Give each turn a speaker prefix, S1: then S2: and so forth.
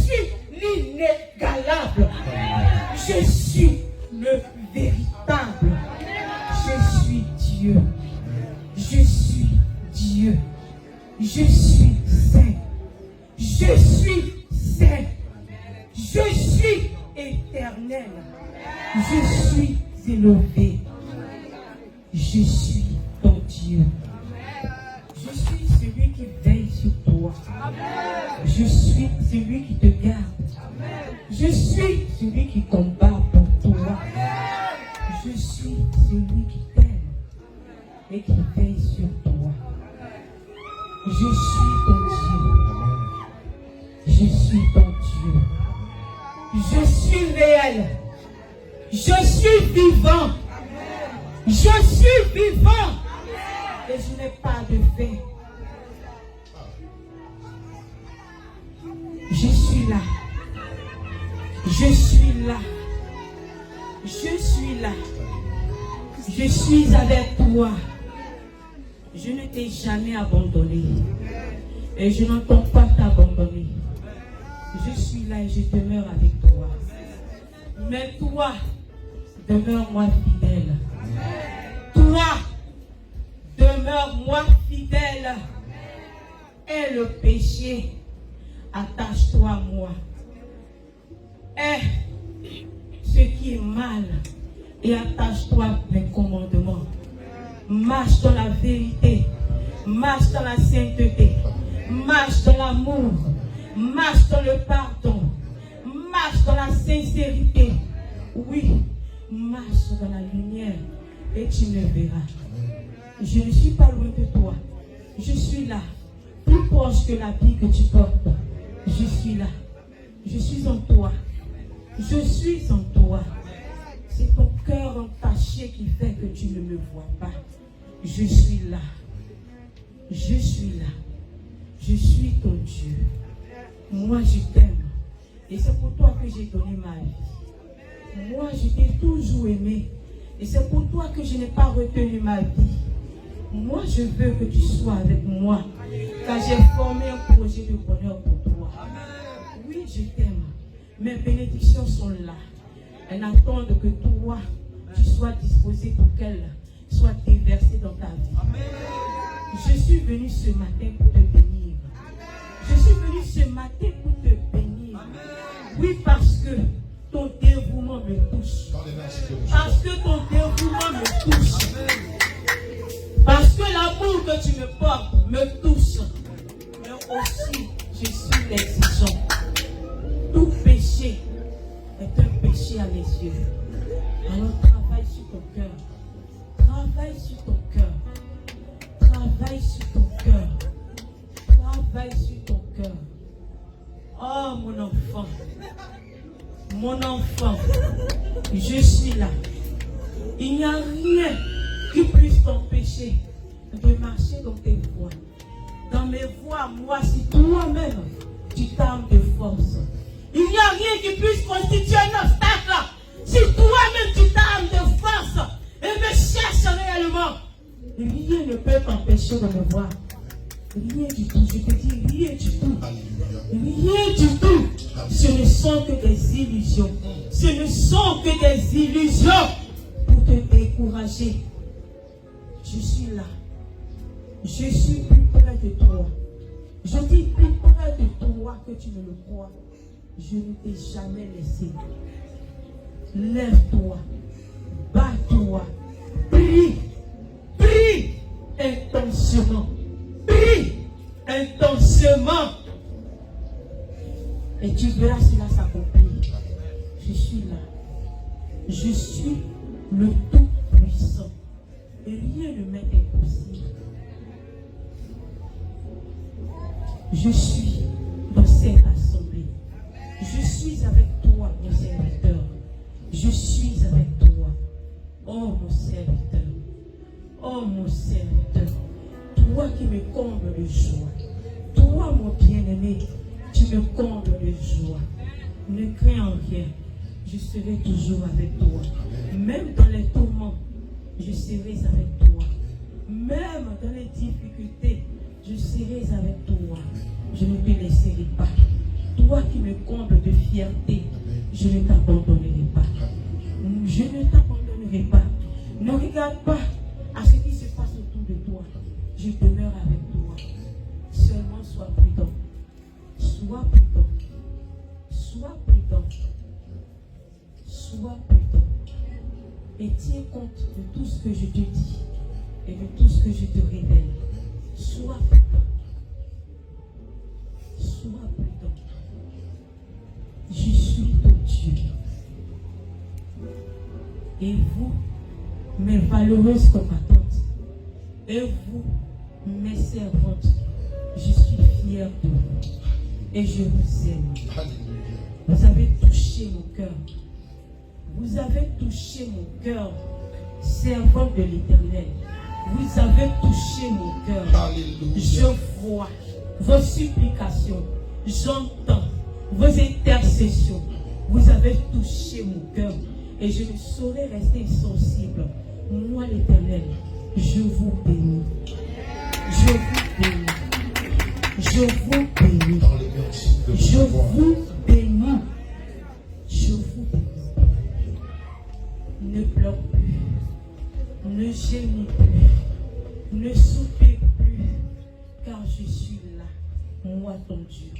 S1: suis l'inégalable. Je suis le véritable. Je suis Dieu. Je suis Dieu. Je suis saint. Je suis saint. Je suis éternel. Je suis élevé. Je suis ton Dieu. Je suis celui qui veille sur toi. Je suis celui qui te garde. Je suis celui qui combat pour toi. Je suis celui qui t'aime et qui veille sur toi. Je suis ton Dieu. Je suis ton Dieu. Je suis réel. Je suis vivant. Je suis vivant. Et je n'ai pas de fin. Je suis là. Je suis là. Je suis là. Je suis avec toi. Je ne t'ai jamais abandonné. Et je n'entends pas t'abandonner. Je suis là et je demeure avec toi. Mais toi, demeure-moi fidèle. Toi, demeure-moi fidèle. Et le péché, attache-toi à moi. Et ce qui est mal, et attache-toi à mes commandements. Marche dans la vérité. Marche dans la sainteté. Marche dans l'amour. Marche dans le pardon. Marche dans la sincérité. Oui, marche dans la lumière et tu me verras. Je ne suis pas loin de toi. Je suis là, plus proche que l'habit que tu portes. Je suis là. Je suis en toi. Je suis en toi. C'est ton cœur entaché qui fait que tu ne me vois pas. Je suis là. Je suis là. Je suis ton Dieu. Moi, je t'aime. Et c'est pour toi que j'ai donné ma vie. Moi, je t'ai toujours aimé. Et c'est pour toi que je n'ai pas retenu ma vie. Moi, je veux que tu sois avec moi. Car j'ai formé un projet de bonheur pour toi. Oui, je t'aime. Mes bénédictions sont là. Elles n'attendent que toi, tu sois disposé pour qu'elles soient déversées dans ta vie. Je suis venu ce matin pour te bénir. Je suis venu ce matin pour te bénir. Oui, parce que ton dévouement me touche. Parce que ton dévouement me touche. Parce que l'amour que tu me portes me touche. Mais aussi, je suis exigeant. Tout péché est un péché à mes yeux. Alors travaille sur ton cœur. Travaille sur ton cœur. Travaille sur ton cœur. Travaille sur ton cœur. Oh mon enfant. Mon enfant. Je suis là. Il n'y a rien qui puisse t'empêcher de marcher dans tes voies. Dans mes voies, moi, si toi-même, tu t'armes de force. Il n'y a rien qui puisse constituer un obstacle. Si toi-même, tu t'armes de force et me cherches réellement, rien ne peut t'empêcher de me voir. Rien du tout. Je te dis rien du tout. Rien du tout. Ce ne sont que des illusions. Ce ne sont que des illusions pour te décourager. Je suis là. Je suis plus près de toi. Je dis plus près de toi que tu ne le crois. Je ne t'ai jamais laissé. Lève-toi. Bats-toi. Prie. Prie intensément. Prie intensément. Et tu verras cela s'accomplir. Je suis là. Je suis le Tout-Puissant. Et rien ne m'est impossible. Je suis dans cette assemblée. Je suis avec toi, mon serviteur. Je suis avec toi. Oh, mon serviteur. Oh, mon serviteur. Toi qui me combles de joie. Toi, mon bien-aimé, tu me combles de joie. Ne crains en rien. Je serai toujours avec toi. Même dans les tourments, je serai avec toi. Même dans les difficultés, je serai avec toi. Je ne te laisserai pas. Toi toi qui me combles de fierté, je ne t'abandonnerai pas. Je ne t'abandonnerai pas. Ne regarde pas à ce qui se passe autour de toi. Je demeure avec toi. Seulement sois prudent. Sois prudent. Sois prudent. Sois prudent. Et tiens compte de tout ce que je te dis et de tout ce que je te révèle. Sois prudent. Sois prudent. Je suis ton Dieu. Et vous, mes valeureuses combattantes, et vous, mes servantes, je suis fière de vous. Et je vous aime. Vous avez touché mon cœur. Vous avez touché mon cœur, servante de l'Éternel. Vous avez touché mon cœur. Je vois vos supplications. J'entends vos intercessions. Vous avez touché mon cœur. Et je ne saurais rester insensible. Moi, l'Éternel, je vous bénis. Je vous bénis. Je vous bénis. Je vous bénis. Je vous bénis. Ne pleure plus. Ne gémis plus. Ne soupez plus. Car je suis là. Moi, ton Dieu.